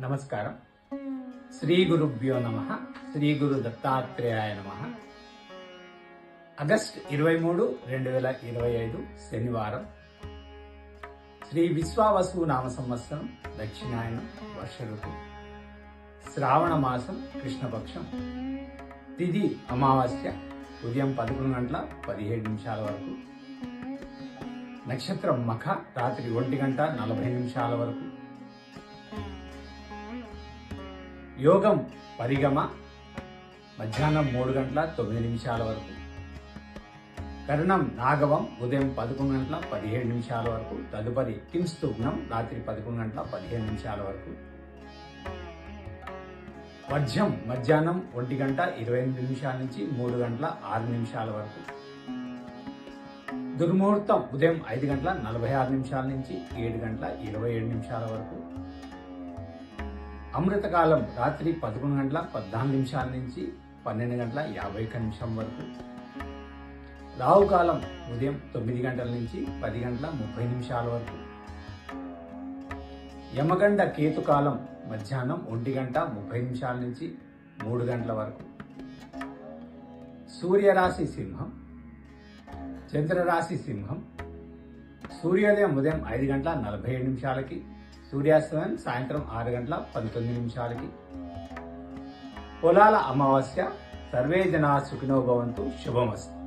నమస్కారం. శ్రీ గురుభ్యో నమః. శ్రీ గురు దత్తాత్రేయాయ నమః. ఆగస్టు 23, 2025 శనివారం. శ్రీ విశ్వావసు నామ సంవత్సరం, దక్షిణాయనం, వర్ష ఋతువు, శ్రావణ మాసం, కృష్ణపక్షం. తిథి అమావాస్య, ఉదయం 11:17 వరకు. నక్షత్రం మఖ, రాత్రి 1:40 వరకు. యోగం పరిగమ, మధ్యాహ్నం 3:09 వరకు. కరణం నాగవం, ఉదయం 11:17 వరకు. తదుపరి కింస్తూగ్నం, రాత్రి 11:15 వరకు. వర్జ్యం మధ్యాహ్నం 1:28 నుంచి 3:06 వరకు. దుర్ముహూర్తం ఉదయం 5:46 నుంచి 7:27 వరకు. అమృతకాలం రాత్రి 11:14 నుంచి 12:51 వరకు. రాహుకాలం ఉదయం 9 గంటల నుంచి 10:30 వరకు. యమగండ కేతుకాలం మధ్యాహ్నం 1:30 నుంచి 3 గంటల వరకు. సూర్యరాశి సింహం, చంద్రరాశి సింహం. సూర్యోదయం ఉదయం 5:47, సూర్యాస్తమయం సాయంత్రం 6:19. పొలాల అమావాస్య. సర్వే జనా సుఖినో భవంతు. శుభమస్తు.